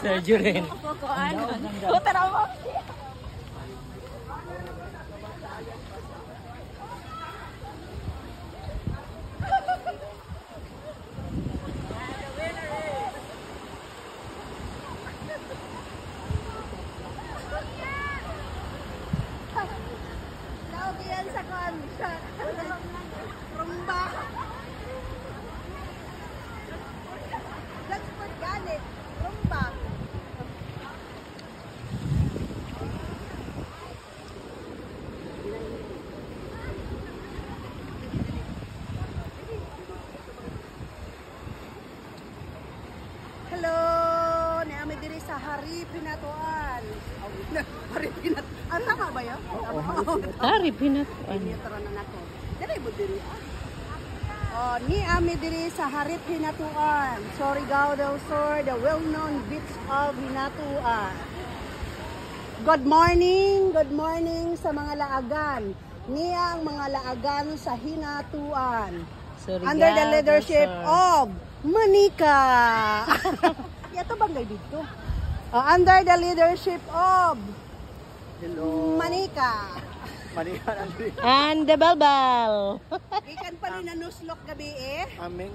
Sergio rin. Tara mo. Naubiyan sa contract. Rumba. That's what galit. Rumba. Hello, naami diri sa Harip Hinatuan. Harip Hinatuan. Ah, tama ba yun? Harip Hinatuan. Tara na nato. Dali mo diri ah. Oh, ni ami diri sa Harip Hinatuan. Surigao del Sur, the well-known beach of Hinatuan. Good morning sa mga laagan. Niya ang mga laagan sa Hinatuan. Surigao Under the leadership del Sur. of Manika. Yato bangay dito. Under the leadership of Manika. And the Balbal. Ikan pa rin na nuslok gabi eh. Aming